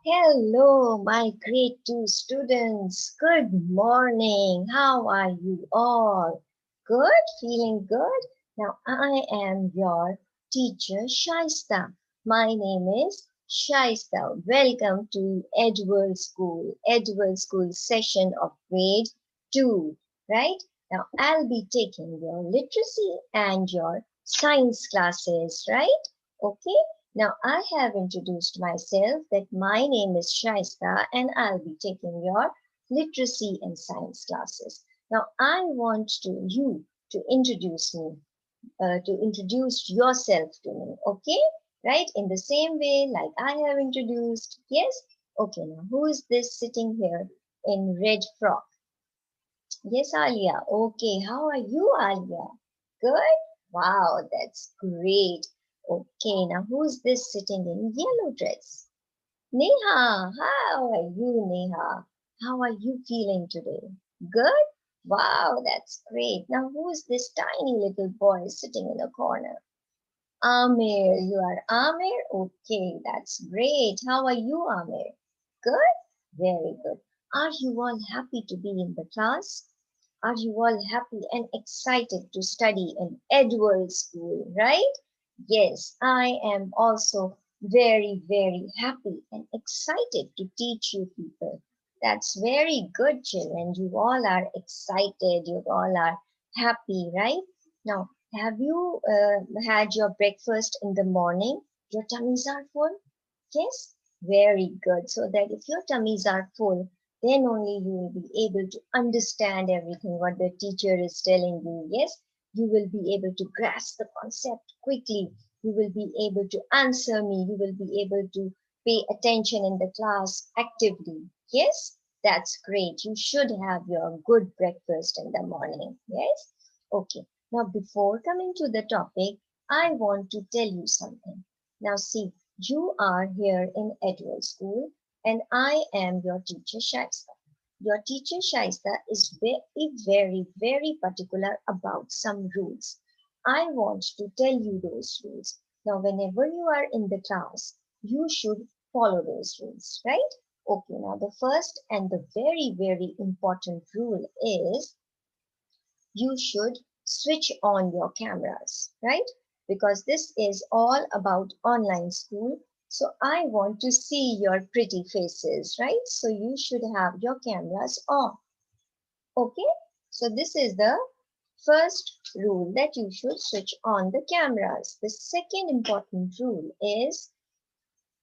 Hello, my grade 2 students. Good morning. How are you all? Good? Feeling good? Now, I am your teacher, Shaista. My name is Shaista. Welcome to Edward School session of grade 2. Right? Now, I'll be taking your literacy and your science classes, right? Okay? Now, I have introduced myself that my name is Shaista and I'll be taking your literacy and science classes. Now, I want you to introduce me, to introduce yourself to me, okay? Right? In the same way like I have introduced. Yes? Okay, now who is this sitting here in red frock? Yes, Alia. Okay, how are you, Alia? Good? Wow, that's great. Okay, now who's this sitting in yellow dress? Neha. How are you, Neha? How are you feeling today? Good? Wow, that's great. Now who's this tiny little boy sitting in the corner? Amir. You are Amir? Okay, that's great. How are you, Amir? Good? Very good. Are you all happy to be in the class? Are you all happy and excited to study in Edward School, right? Yes, I am also very, very happy and excited to teach you people. That's very good, children. You all are excited. You all are happy, right? Now, have you had your breakfast in the morning? Your tummies are full? Yes, very good. So that if your tummies are full, then only you will be able to understand everything what the teacher is telling you. Yes, you will be able to grasp the concept quickly. You will be able to answer me. You will be able to pay attention in the class actively. Yes, that's great. You should have your good breakfast in the morning. Yes, okay. Now, before coming to the topic, I want to tell you something. Now, see, you are here in Edward School and I am your teacher Shaista. Your teacher Shaista is very particular about some rules. I want to tell you those rules. Now, whenever you are in the class, you should follow those rules, right? Okay, now the first and the very important rule is you should switch on your cameras, right? Because this is all about online school. So I want to see your pretty faces, right? So you should have your cameras on. Okay? So this is the first rule that you should switch on the cameras. The second important rule is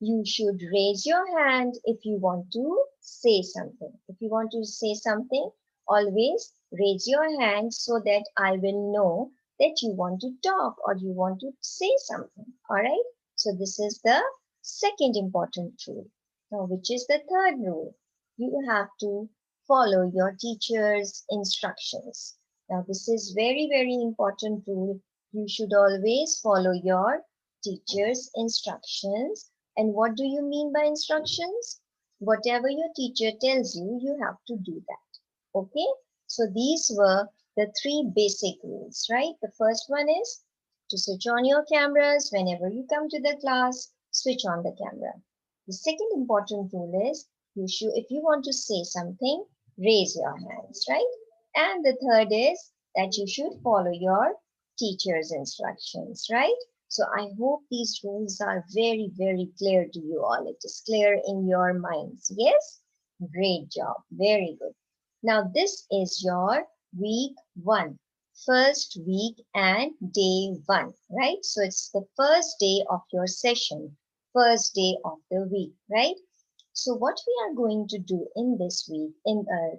you should raise your hand if you want to say something. If you want to say something, always raise your hand so that I will know that you want to talk or you want to say something. All right. So this is the second important rule. Now, which is the third rule? You have to follow your teacher's instructions. Now, this is very important rule. You should always follow your teacher's instructions. And what do you mean by instructions? Whatever your teacher tells you, you have to do that. Okay? So these were the three basic rules, right? The first one is to switch on your cameras whenever you come to the class, switch on the camera. The second important rule is if you want to say something, raise your hands, right? And the third is that you should follow your teacher's instructions, right? So I hope these rules are very clear to you all. It is clear in your minds. Yes? Great job. Very good. Now this is your week 1. First week and day 1, right? So it's the first day of your session. First day of the week, right? So what we are going to do in this week,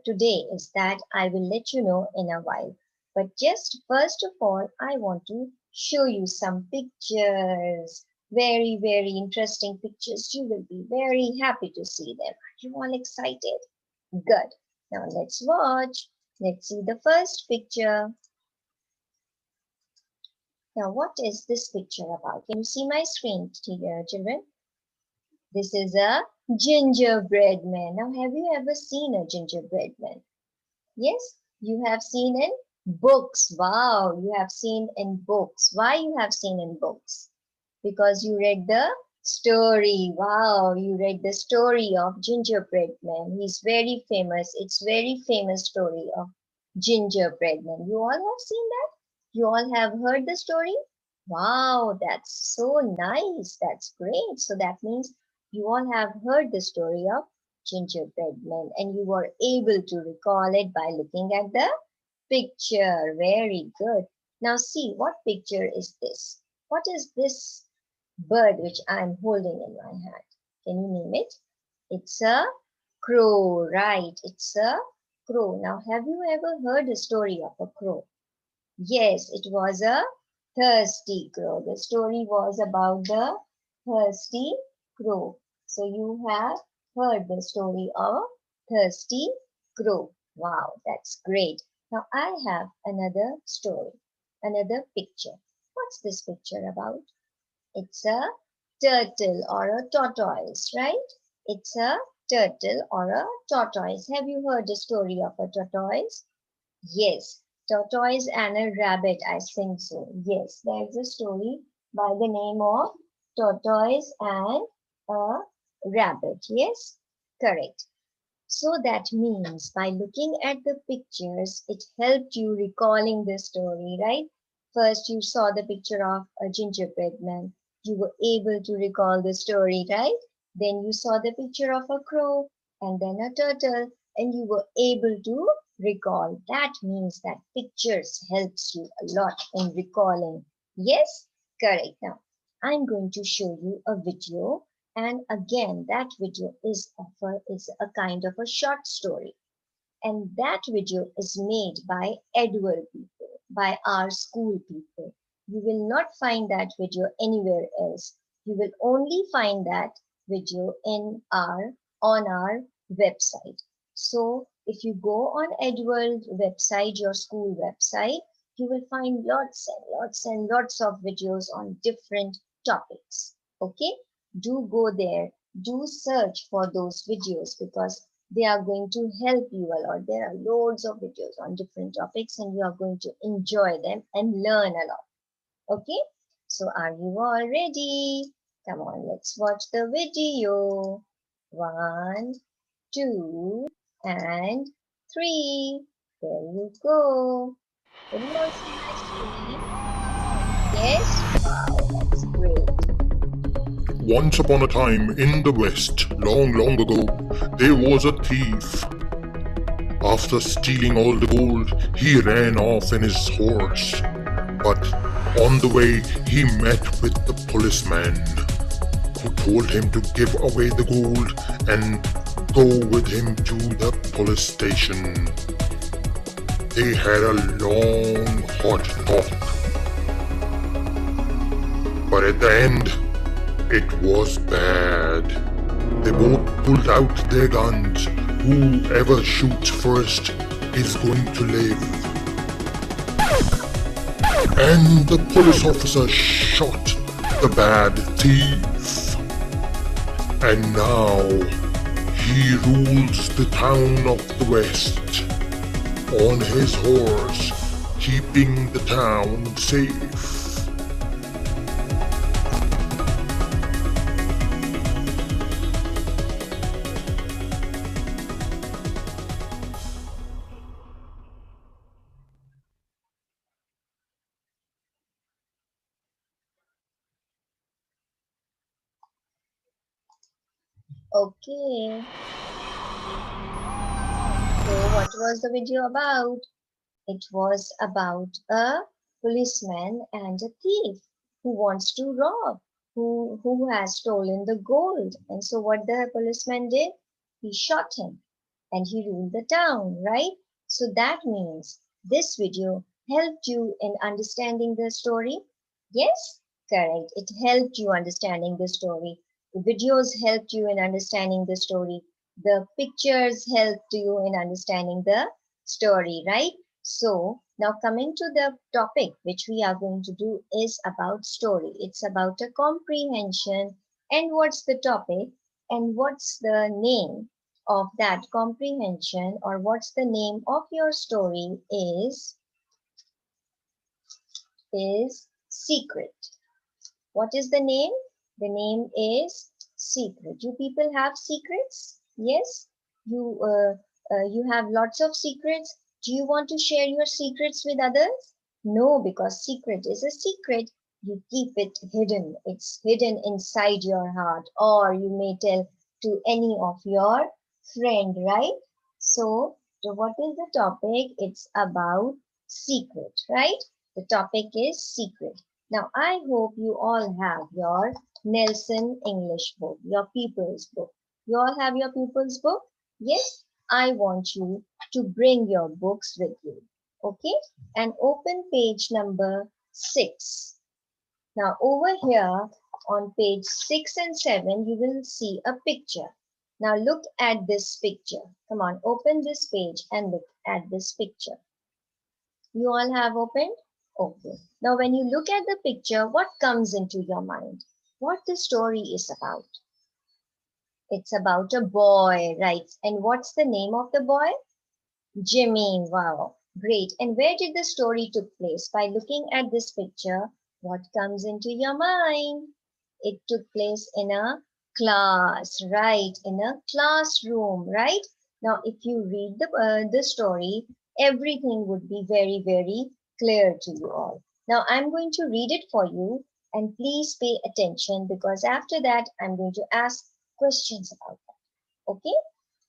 today, is that I will let you know in a while. But just first of all, I want to show you some pictures. Very interesting pictures. You will be very happy to see them. Are you all excited? Good. Now let's watch. Let's see the first picture. Now what is this picture about? Can you see my screen, children? This is a gingerbread man. Now, have you ever seen a gingerbread man? Yes, you have seen in books. Wow, you have seen in books. Why you have seen in books? Because you read the Story. Wow, you read the story of Gingerbread Man. He's very famous. It's very famous story of Gingerbread Man. You all have seen that? You all have heard the story? Wow, that's so nice. That's great. So that means you all have heard the story of Gingerbread Man and you were able to recall it by looking at the picture. Very good. Now see, what picture is this? What is this bird which I'm holding in my hand? Can you name it? It's a crow, right? It's a crow. Now, have you ever heard a story of a crow? Yes, it was a thirsty crow. The story was about the thirsty crow. So you have heard the story of thirsty crow. Wow, that's great. Now I have another story, another picture. What's this picture about? It's a turtle or a tortoise, right? It's a turtle or a tortoise. Have you heard the story of a tortoise? Yes, tortoise and a rabbit, I think so. Yes, there's a story by the name of tortoise and a rabbit. Yes, correct. So that means by looking at the pictures, it helped you recalling the story, right? First, you saw the picture of a gingerbread man. You were able to recall the story, right? Then you saw the picture of a crow and then a turtle, and you were able to recall. That means that pictures helps you a lot in recalling. Yes, correct. Now, I'm going to show you a video and again, that video is a kind of a short story. And that video is made by Edward people, by our school people. You will not find that video anywhere else. You will only find that video on our website. So if you go on Edward's website, your school website, you will find lots and lots and lots of videos on different topics. Okay? Do go there. Do search for those videos because they are going to help you a lot. There are loads of videos on different topics and you are going to enjoy them and learn a lot. Okay, so are you all ready? Come on, let's watch the video. 1, 2, and 3. There you go. Can you all see my screen? Yes? Wow, that's great. Once upon a time in the West, long, long ago, there was a thief. After stealing all the gold, he ran off in his horse. But on the way, he met with the policeman, who told him to give away the gold and go with him to the police station. They had a long, hot talk. But at the end, it was bad. They both pulled out their guns. Whoever shoots first is going to live. And the police officer shot the bad thief. And now he rules the town of the West on his horse, keeping the town safe. Okay, so what was the video about? It was about a policeman and a thief who wants to rob, who has stolen the gold. And so what the policeman did? He shot him and he ruled the town, right? So that means this video helped you in understanding the story. Yes, correct. It helped you understanding the story. The videos helped you in understanding the story. The pictures helped you in understanding the story, right? So now coming to the topic which we are going to do is about story. It's about a comprehension. And what's the topic? And what's the name of that comprehension, or what's the name of your story is secret. What is the name? The name is secret. You people have secrets? Yes? You have lots of secrets. Do you want to share your secrets with others? No, because secret is a secret. You keep it hidden. It's hidden inside your heart, or you may tell to any of your friend, right? So what is the topic? It's about secret, right? The topic is secret. Now, I hope you all have your Nelson English book, your pupils book. You all have your pupils book? Yes? I want you to bring your books with you. Okay? And open page number 6. Now, over here on page 6 and 7, you will see a picture. Now, look at this picture. Come on, open this page and look at this picture. You all have opened? Okay. Now, when you look at the picture, what comes into your mind? What the story is about? It's about a boy, right? And what's the name of the boy? Jimmy. Wow, great. And where did the story took place? By looking at this picture, what comes into your mind? It took place in a class, right? In a classroom, right? Now, if you read the story, everything would be very, very clear to you all. Now, I'm going to read it for you, and please pay attention because after that, I'm going to ask questions about that. Okay?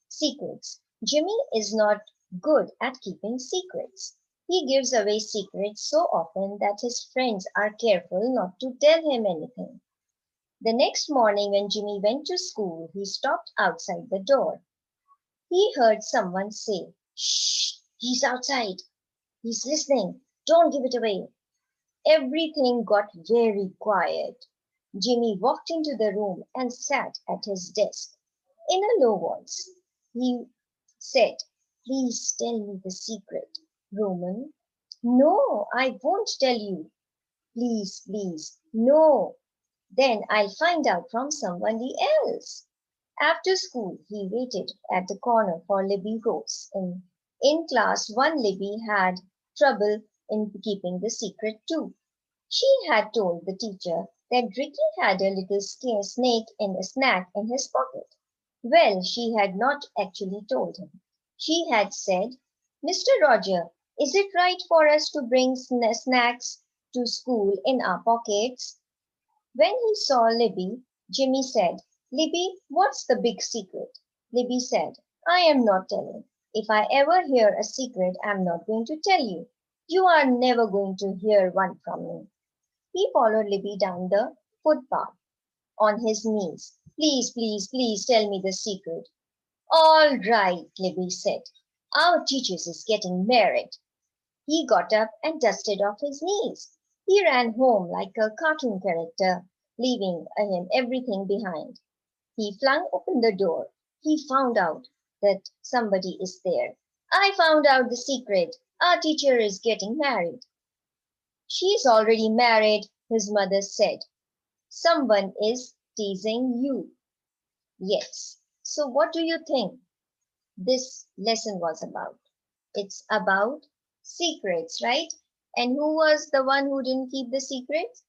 Secrets. Jimmy is not good at keeping secrets. He gives away secrets so often that his friends are careful not to tell him anything. The next morning, when Jimmy went to school, he stopped outside the door. He heard someone say, "Shh, he's outside. He's listening. Don't give it away." Everything got very quiet. Jimmy walked into the room and sat at his desk. In a low voice, he said, "Please tell me the secret." Roman, "No, I won't tell you." "Please, please, no. Then I'll find out from somebody else." After school, he waited at the corner for Libby Rose. In class, one Libby had trouble in keeping the secret too. She had told the teacher that Ricky had a little snake in a snack in his pocket. Well, she had not actually told him. She had said, "Mr. Roger, is it right for us to bring snacks to school in our pockets?" When he saw Libby, Jimmy said, "Libby, what's the big secret?" Libby said, "I am not telling. If I ever hear a secret, I am not going to tell you. You are never going to hear one from me." He followed Libby down the footpath on his knees. "Please, please, please tell me the secret." "All right," Libby said. "Our teacher is getting married." He got up and dusted off his knees. He ran home like a cartoon character, leaving him everything behind. He flung open the door. He found out that somebody is there. "I found out the secret. Our teacher is getting married." "She's already married," his mother said. "Someone is teasing you." Yes. So what do you think this lesson was about? It's about secrets, right? And who was the one who didn't keep the secrets?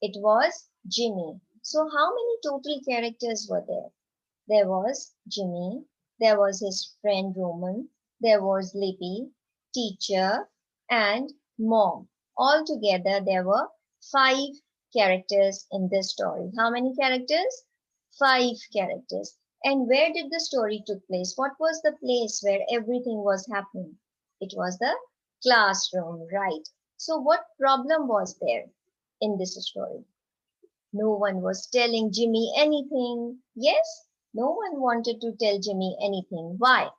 It was Jimmy. So how many total characters were there? There was Jimmy, there was his friend Roman, there was Libby, teacher, and mom. Altogether, there were 5 characters in this story. How many characters? 5 characters. And where did the story took place? What was the place where everything was happening? It was the classroom, right? So what problem was there in this story? No one was telling Jimmy anything. Yes, no one wanted to tell Jimmy anything. Why?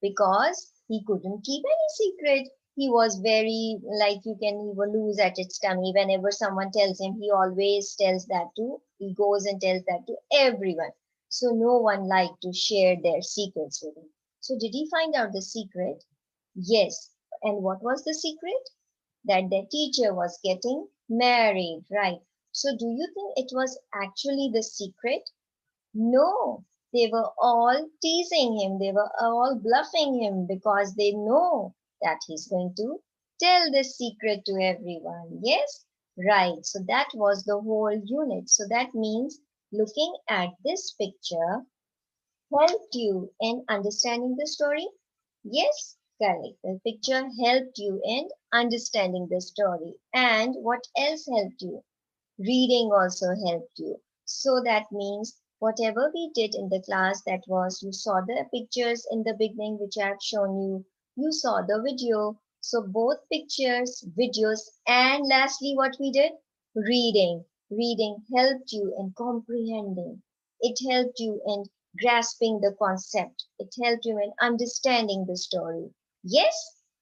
Because he couldn't keep any secret. He was very, like, you can even lose at its tummy. Whenever someone tells him, he always tells that to, he goes and tells that to everyone. So no one liked to share their secrets with him. So did he find out the secret? Yes. And what was the secret? That the teacher was getting married, right? So do you think it was actually the secret? No, they were all teasing him. They were all bluffing him because they know that he's going to tell this secret to everyone. Yes, Right, so that was the whole unit. So that means looking at this picture helped you in understanding the story? Yes, correct. The picture helped you in understanding the story. And what else helped you? Reading also helped you. So that means whatever we did in the class, that was you saw the pictures in the beginning which I have shown you, you saw the video. So both pictures, videos, and lastly what we did? Reading. Reading helped you in comprehending. It helped you in grasping the concept. It helped you in understanding the story. Yes?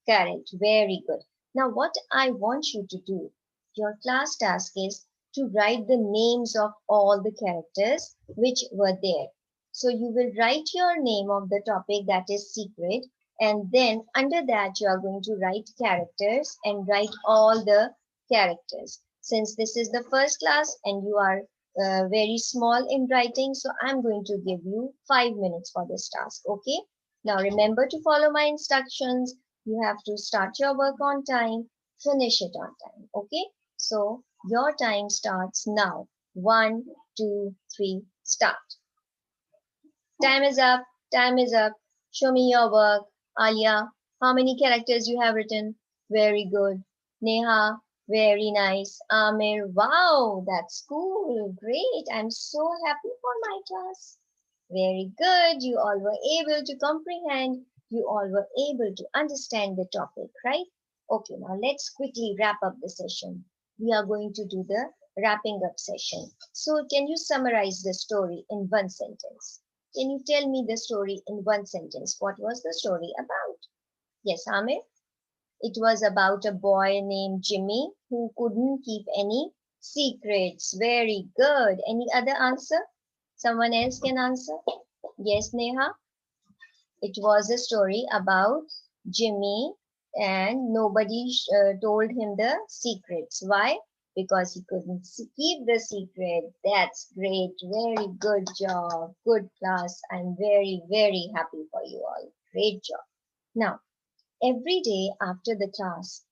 Correct. Very good. Now what I want you to do, your class task is to write the names of all the characters which were there. So you will write your name of the topic that is secret, and then under that you are going to write characters and write all the characters. Since this is the first class and you are very small in writing, so I'm going to give you 5 minutes for this task. Okay. Now remember to follow my instructions. You have to start your work on time, finish it on time. Okay. So your time starts now. One, two, three, start. Time is up. Time is up. Show me your work. Alia, how many characters you have written? Very good. Neha, very nice. Amir, wow, that's cool. Great. I'm so happy for my class. Very good. You all were able to comprehend. You all were able to understand the topic, right? Okay, now let's quickly wrap up the session. We are going to do the wrapping up session. So, can you summarize the story in one sentence? Can you tell me the story in one sentence? What was the story about? Yes, Amir? It was about a boy named Jimmy who couldn't keep any secrets. Very good. Any other answer? Someone else can answer? Yes, Neha? It was a story about Jimmy and nobody told him the secrets. Why? Because he couldn't keep the secret. That's great. Very good job. Good class. I'm very, very happy for you all. Great job. Now, every day after the class,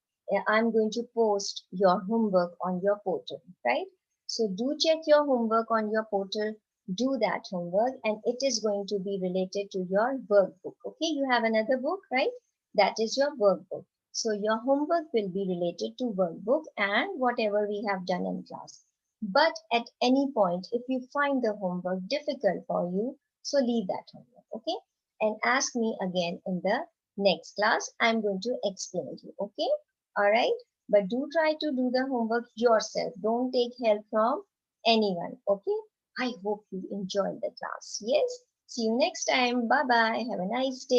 I'm going to post your homework on your portal, right? So do check your homework on your portal, do that homework, and it is going to be related to your workbook. Okay, you have another book, right? That is your workbook. So your homework will be related to workbook and whatever we have done in class. But at any point, if you find the homework difficult for you, so leave that homework, okay? And ask me again in the next class. I'm going to explain to you, okay? All right? But do try to do the homework yourself. Don't take help from anyone, okay? I hope you enjoyed the class. Yes? See you next time. Bye bye. Have a nice day.